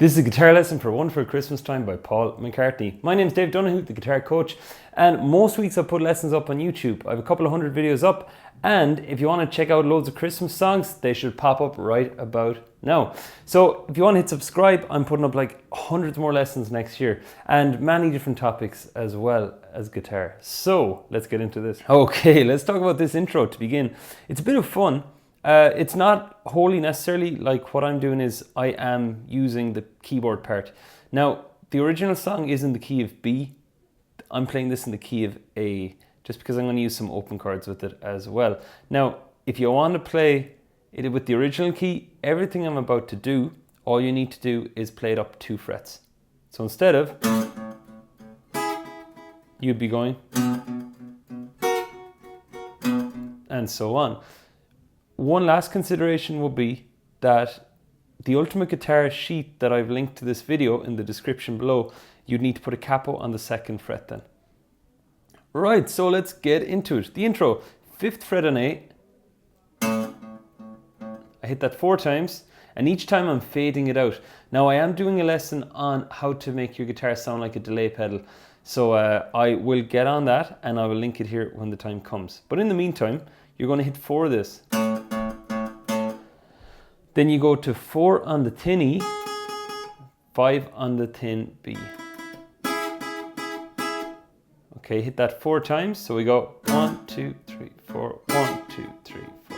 This is a guitar lesson for One for Christmas Time by Paul McCartney. My name is Dave Donahue, the guitar coach, and most weeks I put lessons up on YouTube. I have a couple of hundred videos up, and if you want to check out loads of Christmas songs, they should pop up right about now. So if you want to hit subscribe, I'm putting up like hundreds more lessons next year and many different topics as well as guitar. So let's get into this. Okay, let's talk about this intro to begin. It's a bit of fun. It's not wholly necessarily like what I'm doing is I am using the keyboard part. Now, the original song is in the key of B. I'm playing this in the key of A, just because I'm going to use some open chords with it as well. Now, if you want to play it with the original key, everything I'm about to do, all you need to do is play it up 2 frets. So instead of, you'd be going, and so on. One last consideration will be that the Ultimate Guitar sheet that I've linked to this video in the description below, you'd need to put a capo on the 2nd fret then. Right, so let's get into it. The intro, 5th fret on A. I hit that 4 times, and each time I'm fading it out. Now I am doing a lesson on how to make your guitar sound like a delay pedal. So I will get on that, and I will link it here when the time comes. But in the meantime, you're going to hit 4 of this. Then you go to 4 on the thin E, 5 on the thin B. Okay, hit that 4 times. So we go 1, 2, 3, 4, 1, 2, 3, 4.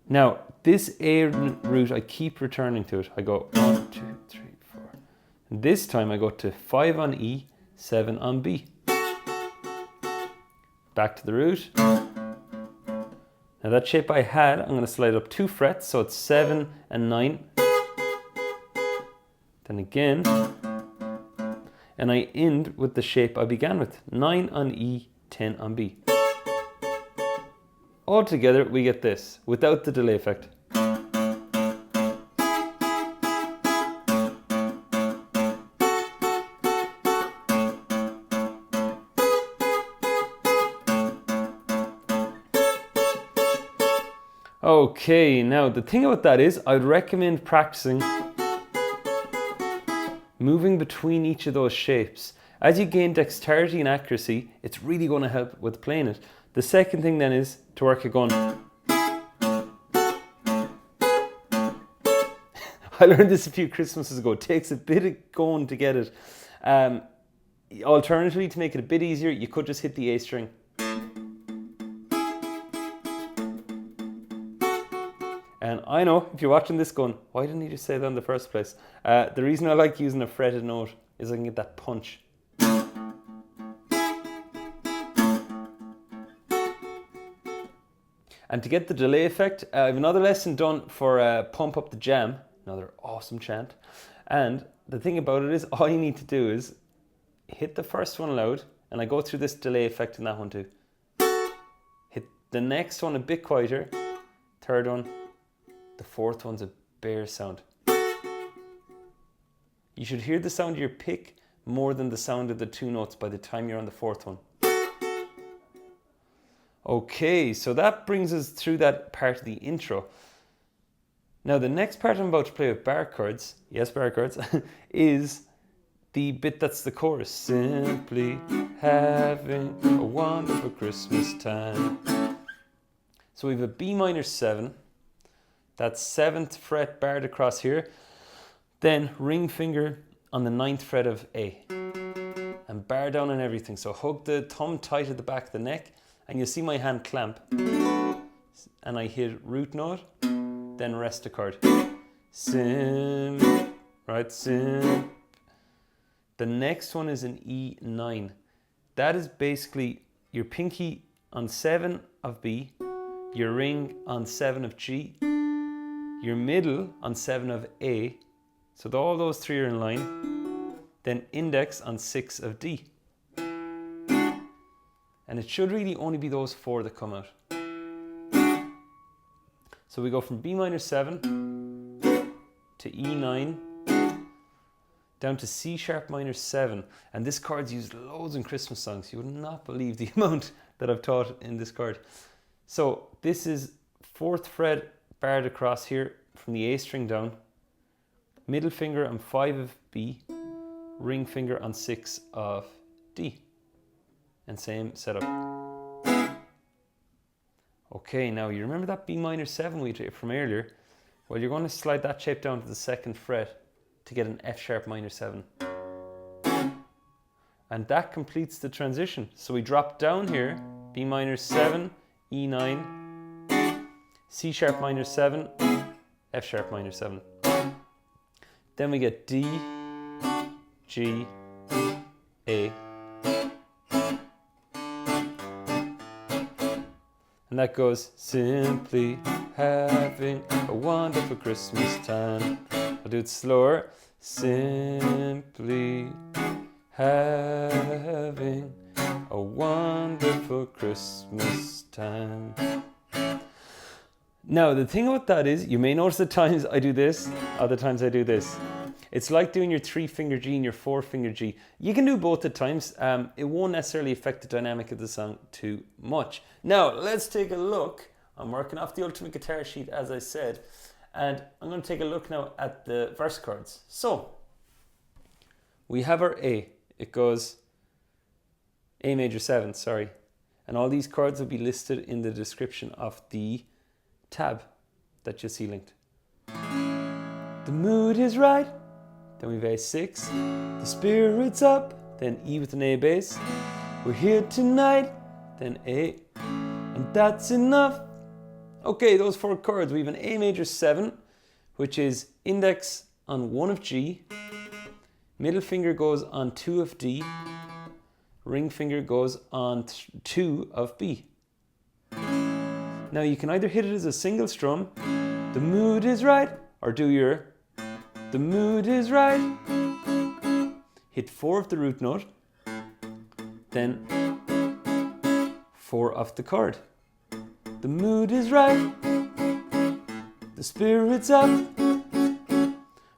Now, this A root, I keep returning to it. I go 1, 2, 3, 4. And this time I go to 5 on E, 7 on B. Back to the root. Now that shape I had, I'm going to slide up 2 frets, so it's 7 and 9. Then again, and I end with the shape I began with, 9 on E, 10 on B. Altogether, we get this, without the delay effect. Okay, now the thing about that is I'd recommend practicing moving between each of those shapes. As you gain dexterity and accuracy, it's really going to help with playing it. The second thing then is to work at going. I learned this a few Christmases ago. It takes a bit of going to get it. Alternatively, to make it a bit easier, you could just hit the A string. And I know, if you're watching this going, why didn't you just say that in the first place? The reason I like using a fretted note is I can get that punch. And to get the delay effect, I have another lesson done for Pump Up the Jam, another awesome chant. And the thing about it is, all you need to do is hit the first one loud, and I go through this delay effect in that one too. Hit the next one a bit quieter, third one, the fourth one's a bare sound. You should hear the sound of your pick more than the sound of the 2 notes by the time you're on the 4th one. Okay, so that brings us through that part of the intro. Now the next part I'm about to play with bar chords, yes, bar chords, is the bit that's the chorus. Simply having a wonderful Christmas time. So we have a B minor 7. That's 7th fret barred across here. Then ring finger on the 9th fret of A. And bar down on everything. So hug the thumb tight at the back of the neck. And you'll see my hand clamp. And I hit root note. Then rest a chord. Sim. Right, sim. The next one is an E9. That is basically your pinky on 7 of B. Your ring on 7 of G. Your middle on 7 of A, so all those 3 are in line, then index on 6 of D. And it should really only be those 4 that come out. So we go from B minor 7 to E9, down to C sharp minor 7. And this chord's used loads in Christmas songs. You would not believe the amount that I've taught in this chord. So this is 4th fret barred across here from the A string down, middle finger on 5 of B, ring finger on 6 of D. And same setup. Okay, now you remember that B minor 7 we did from earlier? Well, you're going to slide that shape down to the 2nd fret to get an F sharp minor 7. And that completes the transition. So we drop down here, B minor 7, E9, C sharp minor 7, F sharp minor 7. Then we get D, G, A. And that goes, simply having a wonderful Christmas time. I'll do it slower. Simply having a wonderful Christmas time. Now, the thing about that is, you may notice at times I do this, other times I do this. It's like doing your 3-finger G and your 4-finger G. You can do both at times. It won't necessarily affect the dynamic of the song too much. Now, let's take a look. I'm working off the Ultimate Guitar sheet, as I said, and I'm going to take a look now at the verse chords. So, we have our A. It goes A major 7, sorry. And all these chords will be listed in the description of the tab that you see linked. The mood is right. Then we have A6, the spirit's up, then E with an A bass. We're here tonight, then A, and that's enough. Okay, those 4 chords, we have an A major 7, which is index on 1 of G, middle finger goes on 2 of D, ring finger goes on 2 of B. Now you can either hit it as a single strum, the mood is right, or do your the mood is right. Hit 4 of the root note, then 4 of the chord. The mood is right. The spirit's up.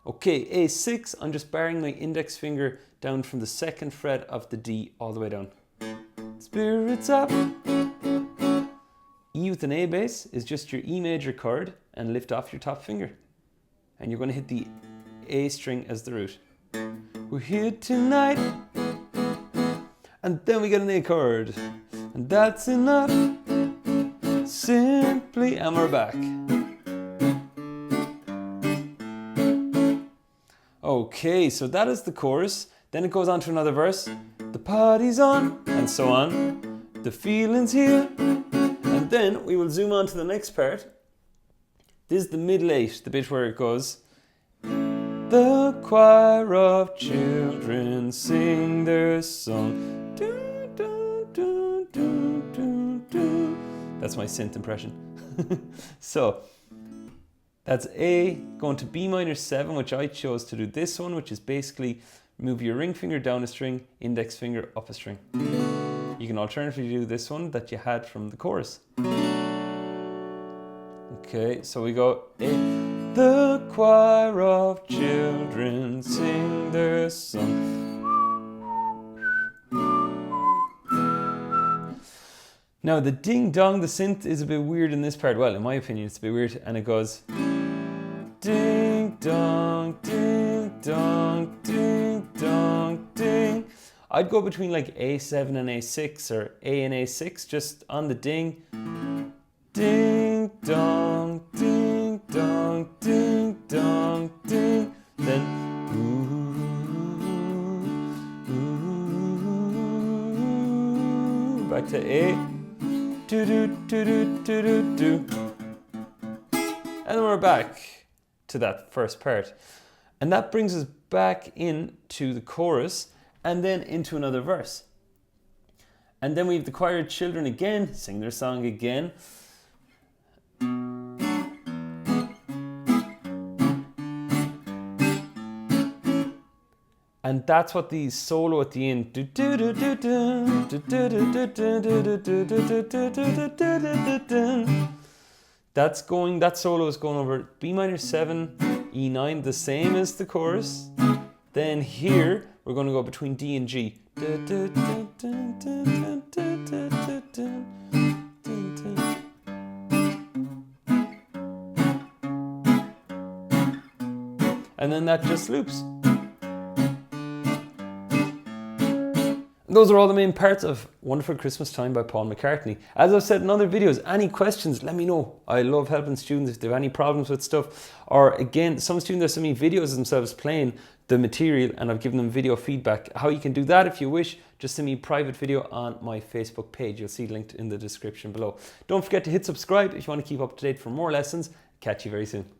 Okay, A6, I'm just barring my index finger down from the 2nd fret of the D all the way down. Spirit's up. E with an A bass is just your E major chord and lift off your top finger. And you're going to hit the A string as the root. We're here tonight. And then we get an A chord. And that's enough. Simply, and we're back. Okay, so that is the chorus. Then it goes on to another verse. The party's on, and so on. The feeling's here. And then we will zoom on to the next part. This is the middle 8, the bit where it goes, the choir of children sing their song. Do, do, do, do, do, do. That's my synth impression. So, that's A going to B minor 7, which I chose to do this one, which is basically move your ring finger down a string, index finger up a string. You can alternatively do this one that you had from the chorus. Okay, so we go A. The choir of children sing their song. Now the ding dong, the synth is a bit weird in this part. Well, in my opinion, it's a bit weird, and it goes ding dong, ding dong, ding dong, ding. I'd go between like A7 and A6 or A and A6 just on the ding. Ding dong, ding dong, ding dong, ding. Then ooh, back to A. Do do do do do do do. And then we're back to that first part. And that brings us back into the chorus and then into another verse. And then we have the choir children again, sing their song again. And that's what the solo at the end. That's going, that solo is going over B minor 7, E9, the same as the chorus. Then here, we're going to go between D and G. and then that just loops. Those are all the main parts of Wonderful Christmas Time by Paul McCartney. As I've said in other videos, any questions, let me know. I love helping students if they have any problems with stuff. Or again, some students have sent me videos of themselves playing the material and I've given them video feedback. How you can do that if you wish, just send me a private video on my Facebook page. You'll see it linked in the description below. Don't forget to hit subscribe if you want to keep up to date for more lessons. Catch you very soon.